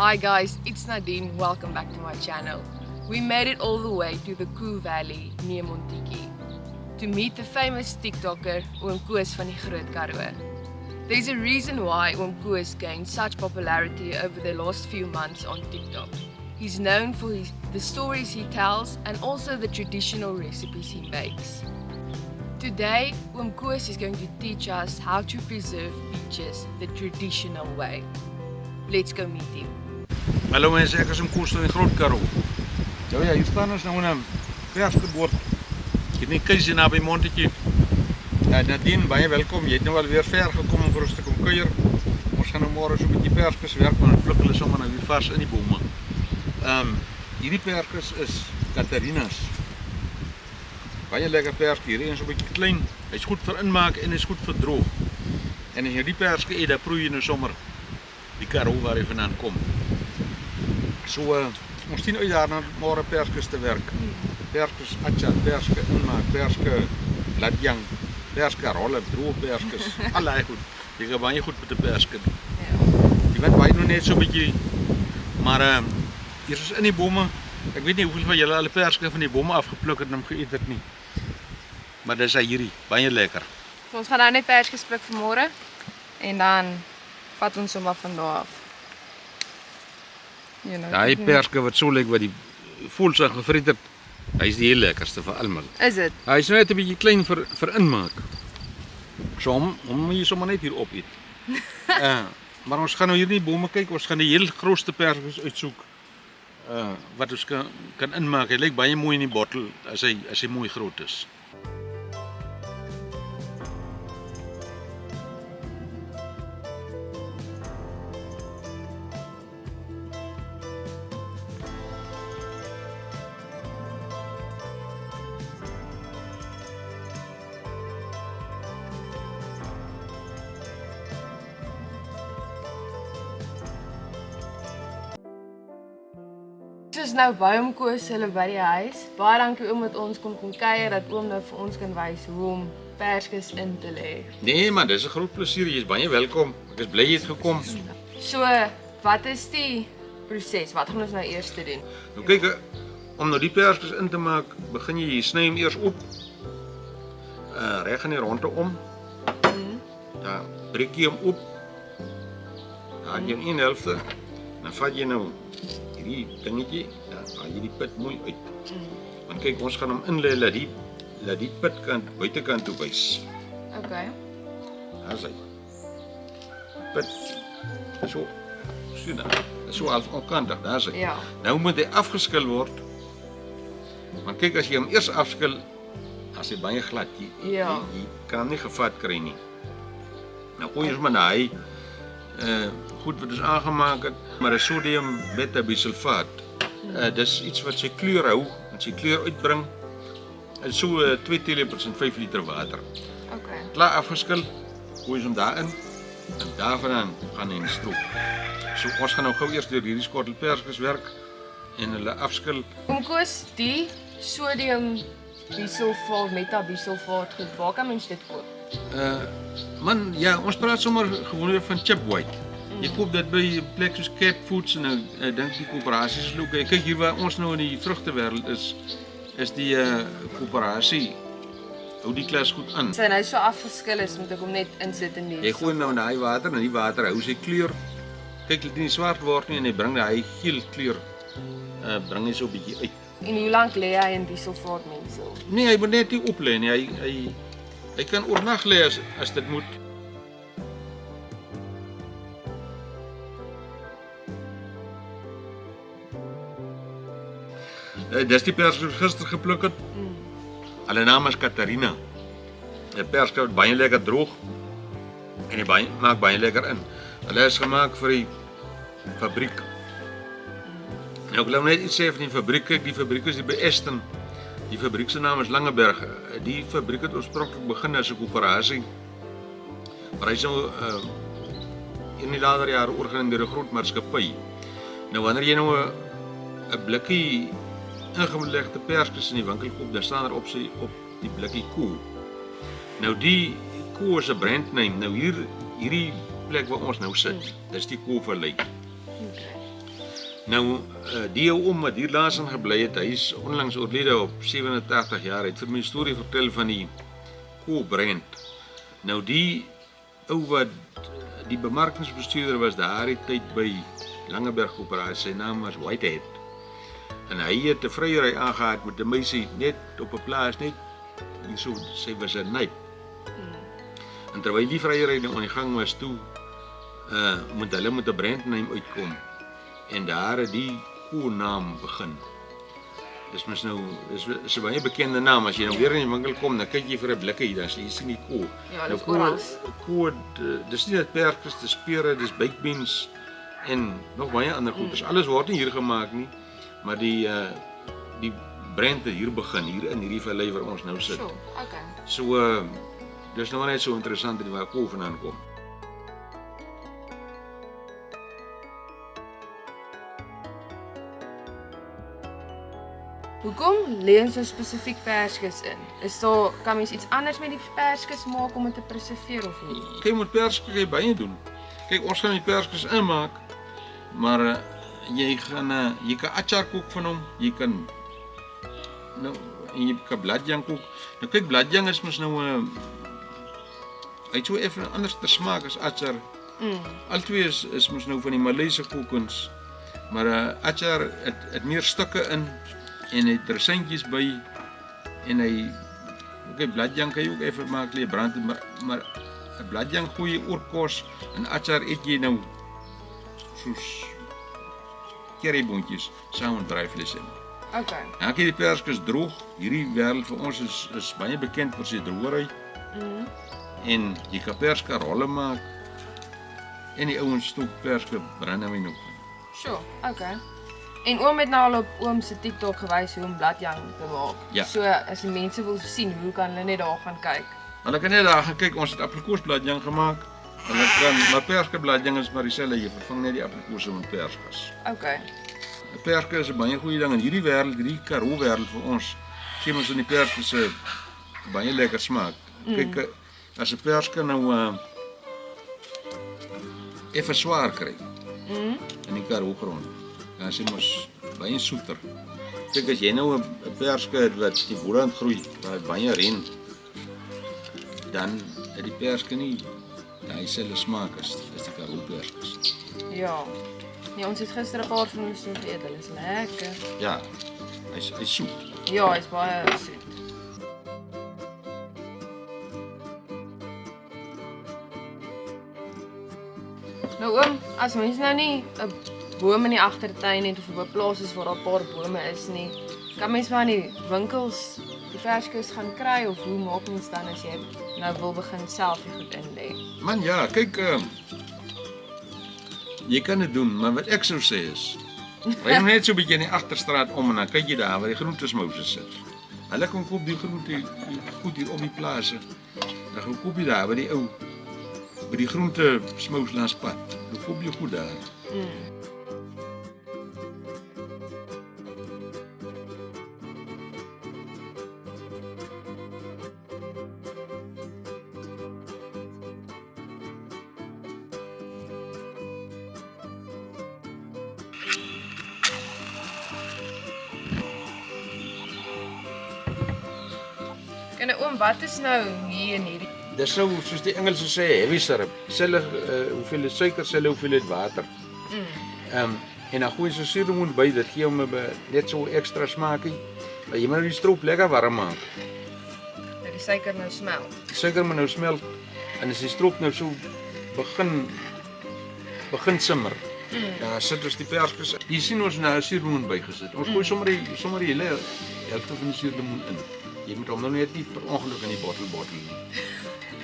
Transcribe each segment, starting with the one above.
Hi guys, it's Nadine. Welcome back to my channel. We made it all the way to the Koo Valley near Montetjie to meet the famous TikToker Oom Koos van die Groot Karoo. There's a reason why Oom Koos gained such popularity over the last few months on TikTok. He's known for the stories he tells and also the traditional recipes he makes. Today, Oom Koos is going to teach us how to preserve peaches the traditional way. Let's go meet him. Hallo mense, ek is Oom Koos van die Groot Karoo. Nou ja, hier staan ons nou in 'n persgeboort. Ek het nie kuis hier naby Montetjie. Nadine, baie welkom. Jy het nou al weer ver gekom om vir 'n stuk om kuier. Ons gaan nou môre so 'n bietjie perskes werk, maar ons pluk hulle sommer nou weer vars in die bome. Hierdie perskes is Katarina's. Baie lekker persk, hierdie is so 'n bietjie klein. Hy's goed vir inmaak en hy's goed vir droog. En as jy die perske eet, dan proe jy nou sommer die Karoo waar hy vandaan kom. So, ons sien uit daarna môre perskes te werk. Perskes atcha, perske inmaak, perske latjang, perske rolle, droog perskes. Allei goed. Jy gaan baie goed met die perske. Die wind waai nou net so 'n bietjie. Maar hier is in die bome. Ek weet nie hoeveel van julle al die perske van die bome afgepluk het en hom geëet het nie. Maar dis hierdie, baie lekker. So, ons gaan nou net perskes pluk vir môre en dan vat ons hom af van daar af. Daai perske wat so lyk wat die voels en gevriet het, hy is die heel lekkerste vir almal. Is dit? Hy is net 'n bietjie klein vir inmaak. So hom moet jy sommer net hier opeet. Maar ons gaan nou hier in die bome kyk, ons gaan die heel grootste perskes uitsoek. Wat ons kan inmaak. Hy lyk baie mooi in die bottel as hy mooi groot is. Dit is nou by Oom Koos hulle by die huis. Baie dankie oom dat ons kom kuier, dat oom nou vir ons kan wys hoe om perskes in te lê. Nee, maar dis 'n groot plesier. Jy is baie welkom. Ek is bly jy het gekom. So, wat is die proses? Wat gaan ons nou eers doen? Nou kyk, om nou die perskes in te maak, begin jy sny hom eers op. Reg in die ronde om. Dan breek jy hom op. Dan jy in helfte. Dan vat jy nou hierdie dingetjie, dan haal jy die pit mooi uit. Want kyk, ons gaan hom inlê dat die pitkant buitekant toe wys. Okay. Daar's hy. Pit. So dan. So half onkantig, daar's hy. Ja. Nou moet hy afgeskil word. Want kyk, as jy hom eers afskil, as hy baie glad, jy kan hom nie gevat kry nie. Nou gooi ons maar na hy goed wat ons aangemaak het, maar 'n sodium betabisulfaat. Dis iets wat sy kleur hou, wat sy kleur uitbring. En so 2 teelepels in 5 liter water. Okay. Klaar afgeskil, gooi ons hom daarin en daarvandaan gaan hy in die stroop. So ons gaan nou gou eers deur hierdie skottel perskes werk en hulle afskil. Oom Koos, die sodium bisulfaat, metabisulfaat, goed, waar kan mens dit koop? Man, ja, ons praat sommer gewoonlik van chip white. Jy koop dit by plekke soos Cape Foods en nou dink die koöperasies loop. Kyk hier waar ons nou in die vrugtewêreld is die koöperasie hou die klas goed aan. As hy nou so afgeskil is, moet ek hom net insit in die. Jy gooi nou in daai water en die water hou sy kleur. Kyk, dit nie swart word nie en hy bring daai geel kleur bring hy so 'n bietjie uit. En hoe lank lê hy in bisulfaat mengsel? Nee, hy moet net nie op lê nie. Hy kan oornag lê as dit moet. Dis die perske wat gister gepluk het. Hulle naam is Katarina. Die perske word baie lekker droog en hy maak baie lekker in. Hulle is gemaak vir die fabriek. Nou ek wil net iets sê van die fabriek. Kyk, die fabriek is by Eston. Die fabriek se naam is Langeberg. Die fabriek het oorspronklik begin as 'n koöperasie. Maar hy is nou in die later jare oorgeneem deur 'n groot maatskappy. Nou wanneer jy nou 'n blikkie ingelegde perskes in die winkel koop, dan staan daar op die blikkie Koo. Nou die Koo is 'n brandname. Nou hierdie plek waar ons nou sit, dis die Koo Vallei. Okay. Nou, die ou oom wat hier laas in gebly het, hy is onlangs oorlede op 87 jaar. Hy het vir my 'n storie vertel van die koe Brent. Nou die ou wat die bemarkingsbestuurder was daardie tyd by Langeberg Koöperasie, sy naam was Whitehead. En hy het 'n vryery aangehaak met 'n meisie net op 'n plaas, net so, sy was 'n nyp. En terwyl die vryery nou aan die gang was toe, moet hulle met 'n brandnaam uitkom. En daar het die koenaam begin. Dis mos nou, is 'n baie bekende naam. As jy nou weer in die winkel kom, dan kyk jy vir 'n blikkie, dan sien jy die koe. Ja, nou dis oral. Koe, dis nie net perkers, dis pere, dis baked beans en nog baie ander goeders. Alles word nie hier gemaak nie, maar die brand het hier begin, hier in hierdie vallei waar ons nou sit. Sure, okay. So, dis nou net so interessant waar koe vandaan kom. Hoekom lê ons so spesifiek perskes in? Kan mens iets anders met die perskes maak om dit te preserveer of nie? Jy moet perskes baie doen. Kyk, ons gaan die perskes inmaak, maar jy kan achar kook van hom, jy kan nou en jy kan bladjang kook. Nou kyk, bladjang is mos nou hy het so effe anders te smaak as achar. Albei is mos nou van die Maleise kookkuns, maar achar het meer stukke in en hy het resintjies by en hy bladjang kan jy ook effe maak, brand, maar bladjang goeie oorkos en achar eet jy nou soos curryboontjies saam met braaivleis in. Okay. Dan kyk die perskes droog. Hierdie wêreld vir ons is baie bekend vir sy droëry. En jy kan perske rolle maak en die ouens stook perske brandewyn op. Sure, okay. En oom het nou al op oom se TikTok gewys hoe om bladjang te maak. Ja. So as die mense wil sien, hoe kan hulle net daar gaan kyk? Hulle kan net daar gaan kyk, ons het aprikoosbladjang gemaak. Hulle kan, maar perskebladjang is maar dieselfde, jy vervang net die aprikose met perskes. Okay. Perske is 'n baie goeie ding in hierdie wêreld, hierdie Karoo wêreld vir ons. Gee ons in die perske se baie lekker smaak. Kyk, as 'n perske nou effe swaar kry in die Karoo grond, dan is dit mos baie soeter. Kyk, as jy nou 'n perske het wat die boland groei, waar baie reën, dan het die perske nie daai selfe smaak as die Karoo perskes. Ja. Nee, ons het gister 'n paar van hulle so geëet, hulle is lekker. Ja, hy's soet. Ja, hy's baie soet. Nou oom, as mens nou nie 'n boom in die agtertuin het of op 'n plaas is waar daar 'n paar bome is nie, kan mens maar in die winkels die perskes gaan kry of hoe maak mens dan as jy nou wil begin self die goed inlê? Man ja, kyk, jy kan dit doen, maar wat ek sou sê is, ry net so 'n bietjie in die agterstraat om en dan kyk jy daar waar die groentesmouse sit. Hulle kom koop die groente goed hier op die plase. Dan gaan koop jy daar by die ou by die groentesmouse langs pad. Dan koop jy goed daar. En oom, wat is nou hier in hierdie? Dis so soos die Engelse sê, heavy syrup. Selle hoeveelheid suiker, selle hoeveelheid water. En dan gooi jy so suurlemoen by, dit gee hom net so ekstra smaakie. Jy moet die stroop lekker warm maak. Dat die suiker nou smelt. Die suiker moet nou smelt en as die stroop nou so begin simmer. Ja, sit ons die perskes. Jy sien ons nou 'n suurlemoen bygesit. Ons gooi sommer die hele helfte van die suurlemoen in. Jy moet hom nou net nie per ongeluk in die bottel nie.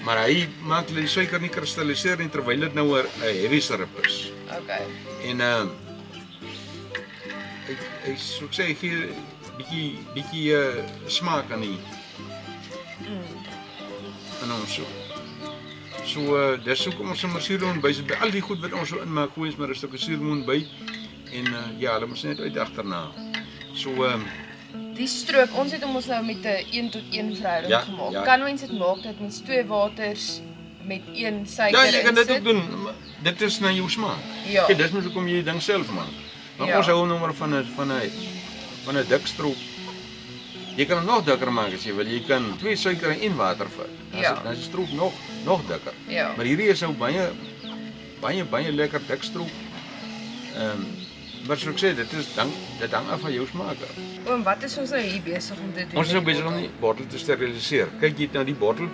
Maar hy maak dat die suiker nie kristalliseer nie terwyl dit nou 'n heavy syrup is. Okay. En hy so ek sê, hy gee bietjie smaak aan die en ons so. So dis hoekom ons sommer suurlemoen by sit. By al die goed wat ons so inmaak, gooi ons maar 'n stukkie suurlemoen by en ja, hulle moet net uit agterna. So Die stroop, ons het hom ons nou met 'n 1-tot-1 verhouding Ja, gemaak. ja. Kan mens dit maak dat mens 2 waters met 1 suiker ja, jy kan dit insit? ook doen. Maar dit is na jou smaak. Ja. Kyk, dis mos hoekom jy die ding self maak. Maar Ja. ons hou nou maar van 'n dik stroop. Jy kan hom nog dikker maak as jy wil. Jy kan 2 suiker en 1 water vat. Dan is die stroop nog dikker. Ja. Maar hierdie is nou baie lekker dik stroop. Maar soos ek sê, dit hang af van jou smaak. Oom, wat is ons nou hier besig om te doen? Ons is nou met die besig om bottel? die bottel te steriliseer. Kyk, jy het nou die bottel,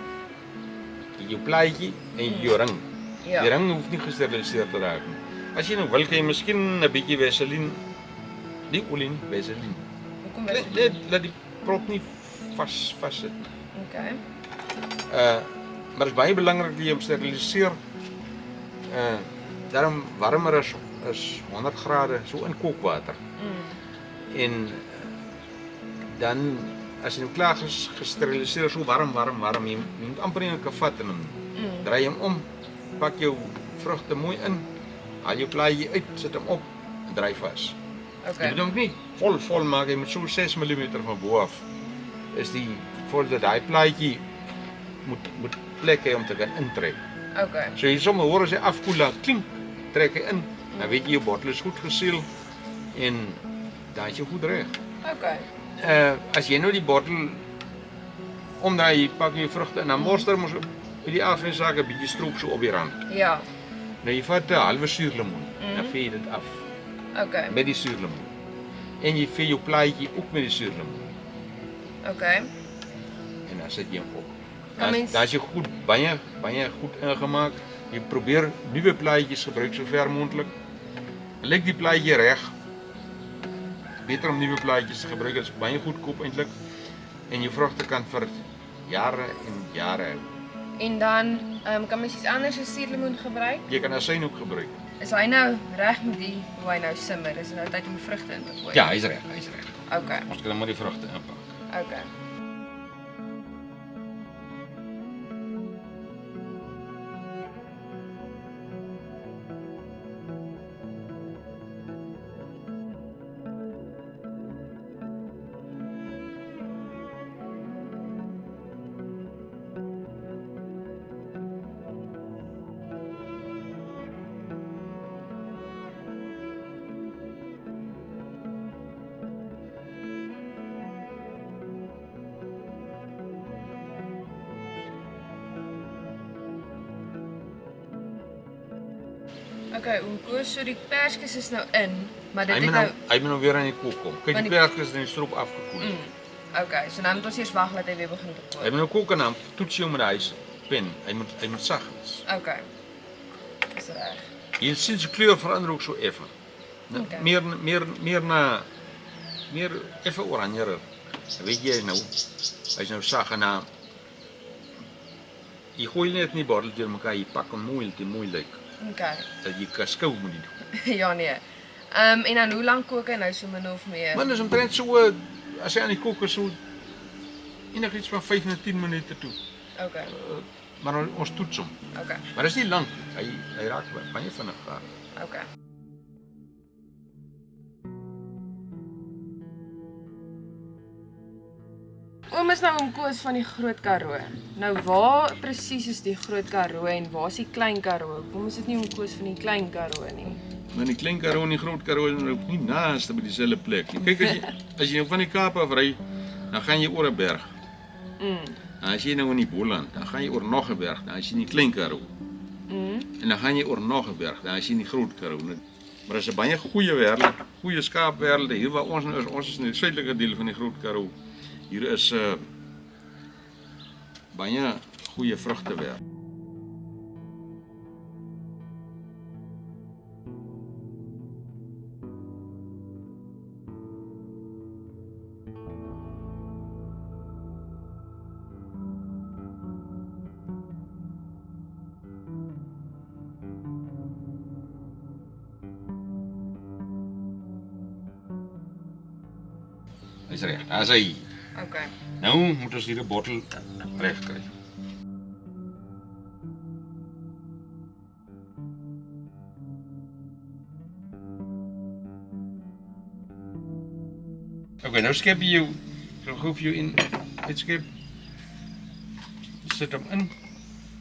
jou plaatjie en jou ring. Ja. Die ring hoef nie gesteriliseer te raak nie. As jy nou wil, kan jy miskien 'n bietjie vaseline, die olie, vaseline. Hoekom is dit? Laat die prop nie vassit nie. Okay. Maar dit is baie belangrik dat jy hom steriliseer. Daarom warmer is 100 grade, so in kookwater. En dan as jy hom klaar gesteriliseer, so warm, jy moet amper in 'n kavat in hom. Draai hom om, pak jou vrugte mooi in, haal jou plaatjie uit, sit hom op en draai vas. Okay. Jy moet hom nie vol maak, jy moet so 6 mm van bo af. Is die voordat daai plaatjie moet plek hê om te kan intrek. Okay. So jy sommer hoor as hy afkoel, dan klink, trek hy in. Dan weet jy jou bottel is goed geseël en dan is jy goed reg. Okay. As jy nou die bottel omdraai, jy pak jy vrugte en dan morster mos by die afneemsaak 'n bietjie stroop so op die rand. Ja. Nou jy vat 'n halwe suurlemoen, dan vee jy dit af Okay. met die suurlemoen. En jy vee jou plaatjie ook met die suurlemoen Okay. en dan sit jy hom op. Ja, mens- Dan is jy goed baie goed ingemaak. Jy probeer nuwe plaatjies gebruik so ver moontlik. Lyk die plaatjie reg. Beter om nuwe plaatjies te gebruik, dit is baie goedkoop eintlik. En jou vrugte kan vir jare en jare hou. En dan kan mens iets anders as suurlemoen gebruik? Jy kan asyn ook gebruik. Is hy nou reg met die hoe hy nou simmer? Is dit nou tyd om die vrugte in te gooi? Ja, hy's reg. Okay. Ons kan maar die vrugte inpak. Okay. Okay, oom Koos, so die perskies is nou in, maar dit Hy het moet nou nou weer aan die kook kom. Kyk, Want die die- perskies en die stroop afgekoel. Okay, so nou moet ons eers wag dat hy weer begin te Hy kook. moet nou kook en dan toets jy hom met die yspen. Hy moet sag wees. Okay. Dis reg. Jy sien sy kleur verander ook so effe. Okay. Meer effe oranjerer. Weet jy nou, hy's nou sag en dan jy gooi net nie bottel deur mekaar, jy pak hom mooi lyk. Okay. Dat jy kaskou moet doen. Ja nee. En dan hoe lank kook hy nou so min of meer? Man, dis omtrent so as hy aan die kook is so enigiets van 5 na 10 minute toe. Okay. Maar ons toets hom. Okay. Maar dis nie lank. Hy raak baie vinnig gaar. Okay. Oom is nou oom Koos van die Groot Karoo. Nou waar presies is die Groot Karoo en waar is die Klein Karoo? Hoekom is dit nie oom Koos van die Klein Karoo nie? Maar die Klein Karoo en die Groot Karoo is nou nie naaste by dieselfde plek nie. Kyk as jy nou van die Kaap af ry, dan gaan jy oor 'n berg. Dan as jy nou in die Boland, dan gaan jy oor nog 'n berg, dan as jy in die Klein Karoo. En dan gaan jy oor nog 'n berg, dan as jy in die Groot Karoo. Maar dit is 'n baie goeie wêreld, goeie skaapwêrelde. Hier waar ons nou is, ons is in die suidelike deel van die Groot Karoo. Hier is baie goeie vrugtewêreld. Dis reg. As hy Okay. nou moet ons hierdie bottel reg kry. Okay, nou skep jy jou so gou vir jou in uitskep. Sit hom in.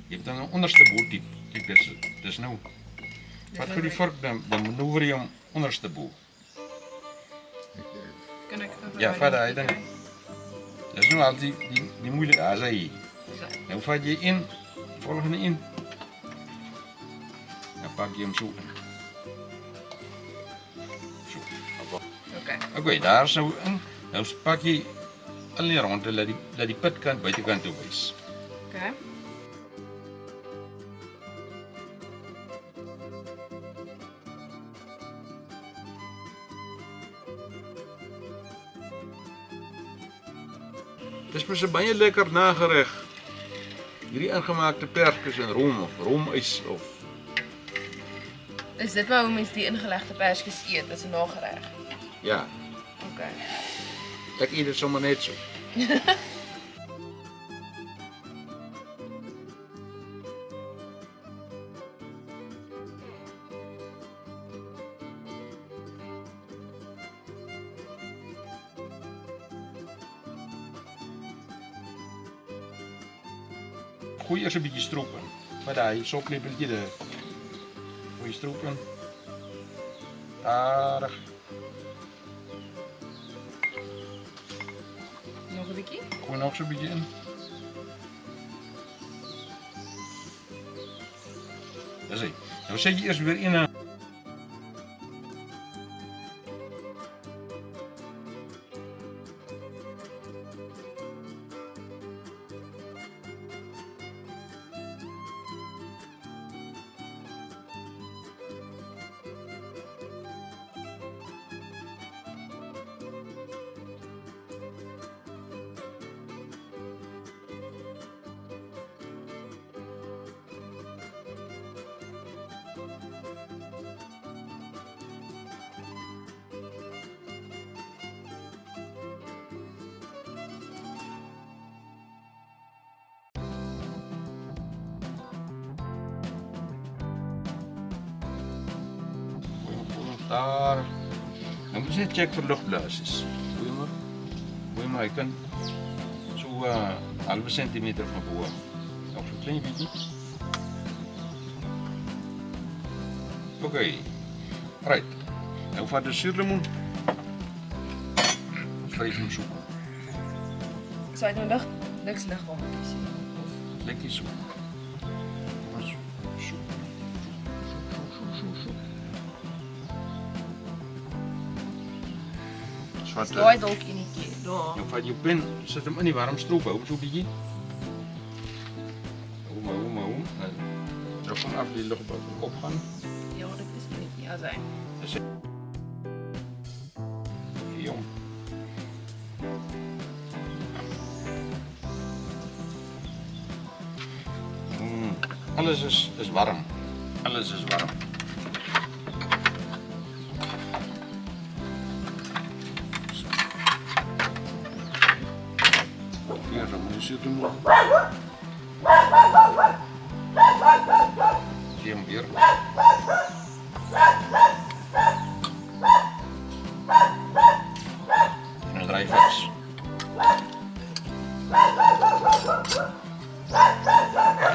Jy het dan 'n onderste bo diep. Kyk dis nou. Wat vir die vork dan manoeuvreer jy hom onderste bo. Kan ek Ja, vat daai ding. Dis nou al die moeilike as hy. Nou vat jy in, volgende in. Dan pak jy hom so in. So, okay, daar is nou in. Nou pak jy al die ronde, laat die pitkant buitekant toe wys. Okay. Dis mos 'n baie lekker nagereg. Hierdie ingemaakte perskes en room of roomys of Is dit maar hoe mense die ingelegde perskes eet as 'n nagereg? ja, Okay. ek eet dit sommer net so. Gooi eers 'n bietjie stroop in. Met daai soplepeltjie daar. Gooi stroop in. Daar. Nog 'n bietjie? Gooi nog so 'n bietjie in. Dis hy. Nou sit jy eers weer in. Daar. Nou moet jy check vir lugblaasies. Goeie maar, jy kan so 'n halve sentimeter van bo. Nog so klein bietjie. Okay. Right. Nou vat jy suurlemoen. Vryf hom so. So hy het nou niks lig om. Lekker so. Daai dalk enetjie. Daar. Nou vat jy pen, sit hom in die warm stroop, hou hom so 'n bietjie. Hou. Druk hom af die lug op die kop gaan. Ja, dit is enetjie as hy. Dis jong. Alles is warm. Alles is warm. Ja, dan moet je zitten. Zie hem weer. En dan draai je vast.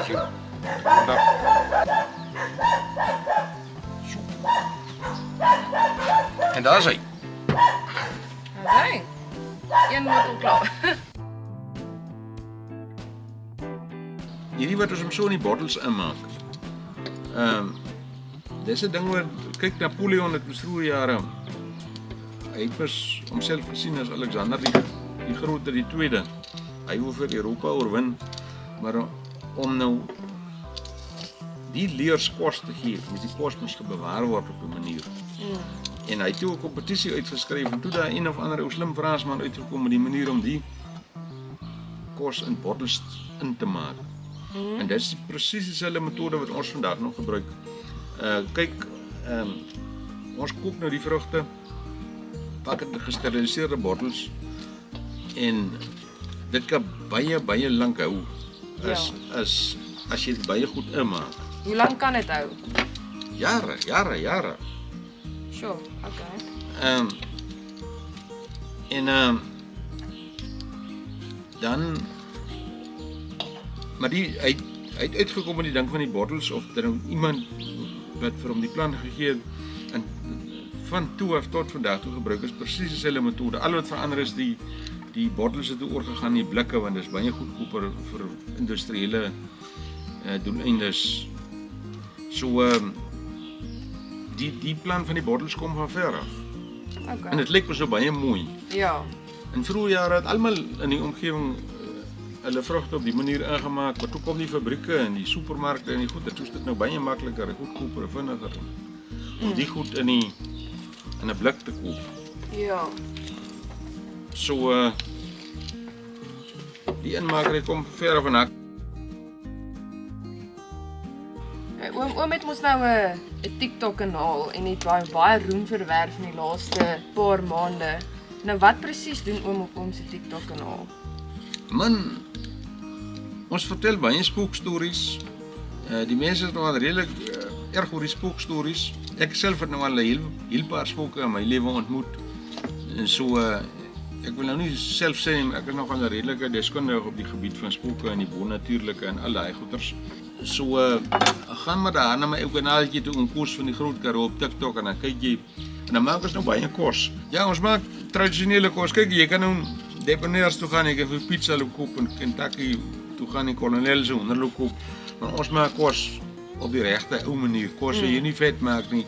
Zo. En daar is hij. Hy. Een moet al klaar. Hierdie wat ons hom so in die bottels inmaak. Dis 'n ding waar kyk Napoleon het in vroeë jare. Hy het mos homself gesien as Alexander die Grote die Tweede. Hy wou vir Europa oorwin, maar om nou die leerskos te gee, moet die kos mos bewaar word op 'n manier. En hy het toe 'n kompetisie uitgeskryf en toe daar een of ander ou slim Fransman uitgekom met die manier om die kos in bottels in te maak. En dit is presies dieselfde metode wat ons vandag nog gebruik. Kyk, ons koop nou die vrugte, pak dit in gesteriliseerde bottels en dit kan baie lank hou as jy dit baie goed inmaak. Hoe lank kan dit hou? Jare. Sure, okay. Dan maar hy het uitgekom met die ding van die bottels of dan iemand wat vir hom die plan gegee het en van toe af tot vandag toe gebruik is presies dieselfde metode. Al wat verander is die bottels het oorgegaan in die blikke want dit is baie goedkoper vir industriële doeleindes. So die plan van die bottels kom van ver af. Okay. En dit lyk my so baie mooi. Ja. In vroeë jare het almal in die omgewing hulle vrugte op die manier ingemaak, maar toe kom die fabrieke en die supermarkte en die goed, dit is dit nou baie makliker, goedkoper, vinniger om die goed in 'n blik te koop. Ja. So die inmaker kom ver van hak. Oom het mos nou 'n TikTok kanaal en het baie roem verwerf in die laaste paar maande. Nou wat presies doen oom op oom se TikTok kanaal? Man, ons vertel baie spookstories. Die mense is nou al redelik erg oor die spookstories. Ek self het nou al 'n heel paar spooke in my lewe ontmoet. En so ek wil nou nie self sê nie, maar ek is nogal 'n redelike deskundige op die gebied van spooke en die bonatuurlike en al daai goeters. So gaan maar daar na my ou kanaaltjie toe om Koos van die Groot Karoo op TikTok en dan kyk jy en dan maak ons nou baie kos. Ja, ons maak tradisionele kos. Kyk, jy kan nou Depanneurs toe gaan, jy kan vir pizza loop koop en Kentucky toe gaan die Kolonel se onderloop koop. Maar ons maak kos op die regte ou manier. Kos wat jy nie vet maak nie.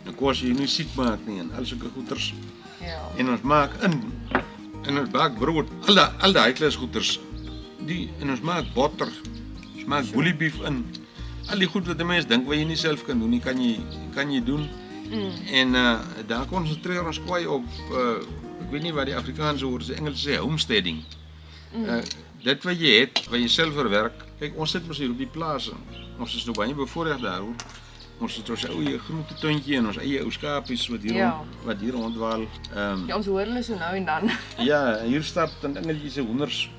En kos wat jy nie siek maak nie en al sulke goeters. Ja. En ons maak en ons maak brood, al daai klas goeters. En ons maak botter. Ons maak bully beef in. Al die goed wat 'n mens dink wat jy nie self kan doen nie, kan jy doen. En daar konsentreer ons kwai op ek weet nie wat die Afrikaanse woord is, die Engels sê homesteading. Dit wat jy het, wat jy self verwerk. Kyk, ons sit mos hier op die plaas. Ons is nou baie bevoordeel daar hoor. Ons het ons eie groentetuintjie en ons eie ou skapies wat hier rondwaal. Ja, ons hoor hulle so nou en dan. Ja, hier stap dan engeltjies se hoenders.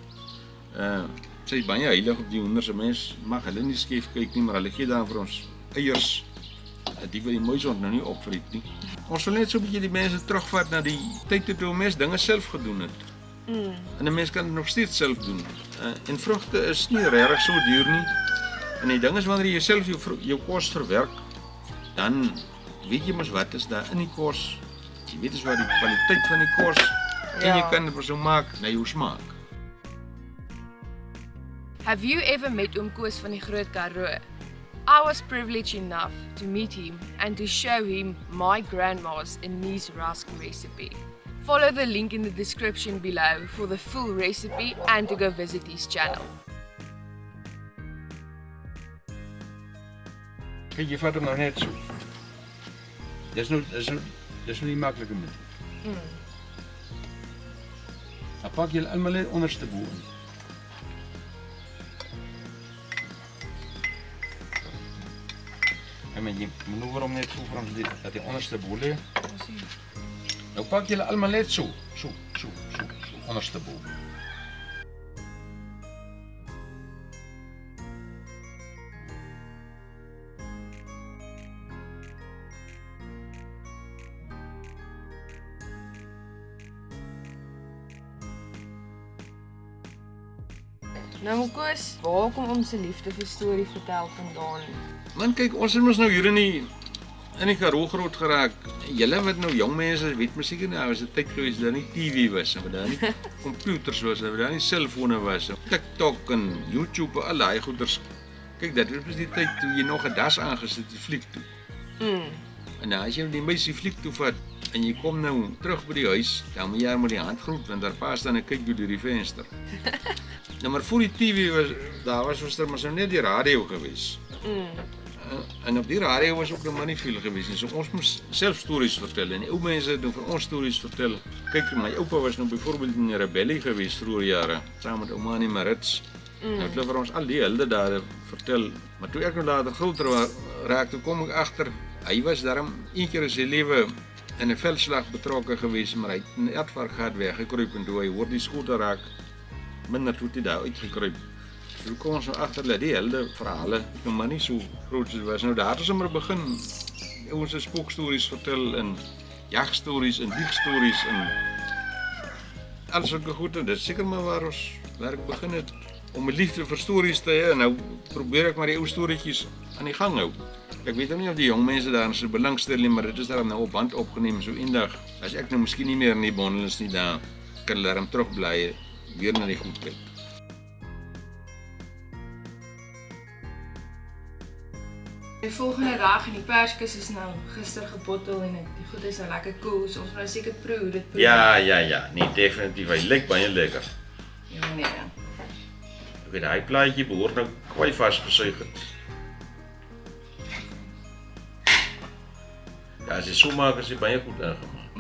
Sy is baie heilig op die hoenders. 'n Mens mag hulle nie skief kyk nie, maar hulle gee dan vir ons eiers. Die wil die muise nou nie opvreet nie. Ons wil net so 'n bietjie die mense terugvat na die tyd toe mense dinge self gedoen het. En 'n mens kan dit nog steeds self doen. En vrugte is nie regtig so duur nie. En die ding is wanneer jy self jou kos verwerk, dan weet jy mos wat is daar in die kos. Jy weet wat die kwaliteit van die kos en jy kan dit so maak na jou smaak. Have you ever met oom Koos van die Groot Karoo? I was privileged enough to meet him and to show him my grandma's anise rusk recipe. Follow the link in the description below for the full recipe and to go visit his channel. Kyk, jy vat hom nou net so. Dis nou nie maklike met. Dan pak jy almal net onderste bo in. En jy manoeuvreer hom net so vir ons dat die onderste bo lê. Nou pak jy almal net so, onderste bo. Nou oom Koos, waar kom oom se liefde vir storie vertel vandaan? Man, kyk, ons het mos nou hier in die Karoo groot geraak. Julle wat nou jong mense weet mos seker nou, was 'n tyd gewees dat daar nie TV was, dat daar nie komputers was, dat daar nie selfone was, TikTok en YouTube en al daai goeders. Kyk, dit was die tyd toe jy nog 'n das aangesit het fliek toe. En nou as jy die meisie fliek toe vat en jy kom nou terug by die huis, dan moet jy met die hand groet want daar pas dan 'n kyk deur die venster. Nou maar voor die TV was, daar was er maar so net die radio gewees. En op die radio was ook nog maar nie veel gewees nie. So ons moes self stories vertel en die ou mense het nou vir ons stories vertel. Kyk, my oupa was nou byvoorbeeld in die rebellie gewees vroeër jare, saam met ouma en Marits. Nou het hulle vir ons al die helde daar vertel. Maar toe ek nou later groter raak, toe kom ek agter, hy was daarom een keer in sy lewe in 'n veldslag betrokke gewees, maar hy het in 'n erfvarkgat weggekruip en toe hy hoor die skote raak, minder toe hy daar uitgekruip. Toe kom ons nou agter dat die helde verhale nou maar nie so groot was. Nou daar het ons begin ons spookstories vertel en jagstories en diegstories en al sulke goed. En dit is seker maar waar ek begin het om 'n liefde vir stories te hê en nou probeer ek maar die ou storieetjies aan die gang hou. Ek weet nie of die jong mense daar so belangstel nie, maar dit is daar nou op band opgeneem so eendag. As ek nou miskien nie meer in die bondel is nie, dan kan hulle daarom terugbly weer na die goed kyk. Die volgende dag en die perskus is nou gister gebottel en die goed is nou lekker koel, so ons moet nou seker proe hoe dit proe. Ja, nee, definitief, hy lyk baie lekker. Ja, nee. Ek weet, hy plaatjie behoort nou kwai vasgesuig het. Ja, as jy so maak, is hy baie goed aangemaak.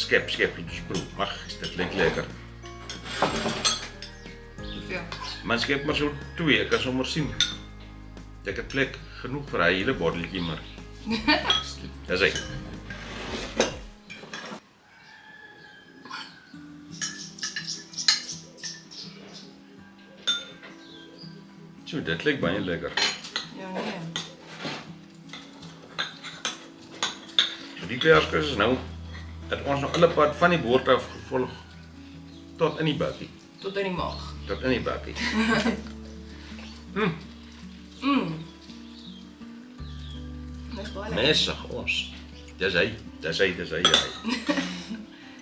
Skep, iets proe. Mag, dit lyk lekker. Hoeveel? Man skep maar so 2, ek kan sommer sien. Ek het plek genoeg vir hy hele botteltjie, maar dis hy. So, dit lyk baie lekker. Ja, nee. So die perskus is nou, dat ons nou alle pad van die boord af gevolg tot in die bakkie. Tot in die maag. Tot in die bakkie. Dis baie lekker. Messig ons. Dis hy.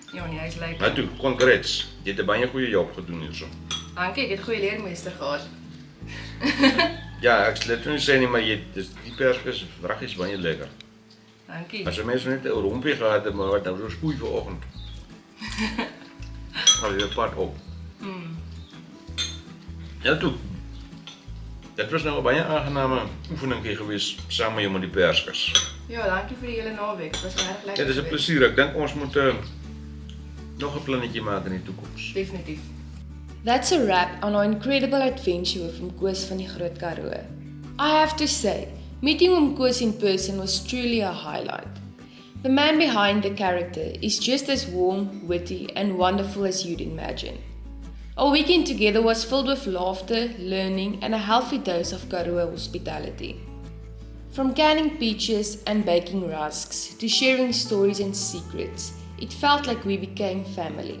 Ja, nee, hy's lekker. Maar toe, congrats. Jy het 'n baie goeie job gedoen hierso. Dankie, ek het goeie leermeester gehad. Ja, ek sal dit nie sê nie, maar die perskus wraggies baie lekker. Dankie. As 'n mens net 'n rompie gehad het, maar wat nou so spoei vanoggend. Al die pad op. Ja toe. Dit was nou 'n baie aangename oefeningie gewees saam met jou met die perskus. Ja, dankie vir die hele naweek. Dit was regtig lekker. Ja, dis 'n plesier. Ek dink ons moet nog 'n plannetjie maak in die toekoms. Definitief. That's a wrap on our incredible adventure with Mkoos van die Groot Karoo. I have to say, meeting Mkoos in person was truly a highlight. The man behind the character is just as warm, witty, and wonderful as you'd imagine. Our weekend together was filled with laughter, learning, and a healthy dose of Karoo hospitality. From canning peaches and baking rusks to sharing stories and secrets, it felt like we became family.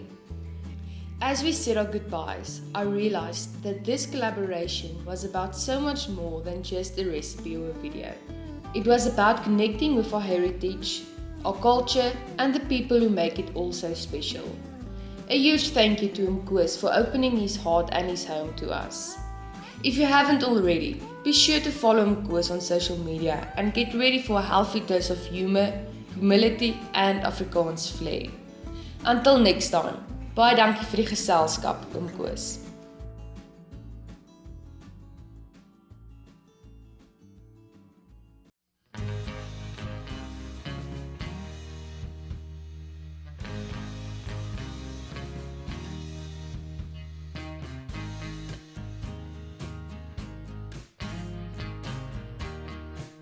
As we said our goodbyes, I realized that this collaboration was about so much more than just a recipe or a video. It was about connecting with our heritage, our culture, and the people who make it all so special. A huge thank you to Mkoos for opening his heart and his home to us. If you haven't already, be sure to follow Mkoos on social media and get ready for a healthy dose of humor, humility, and Afrikaans flair. Until next time, baie dankie vir die geselskap, Mkoos.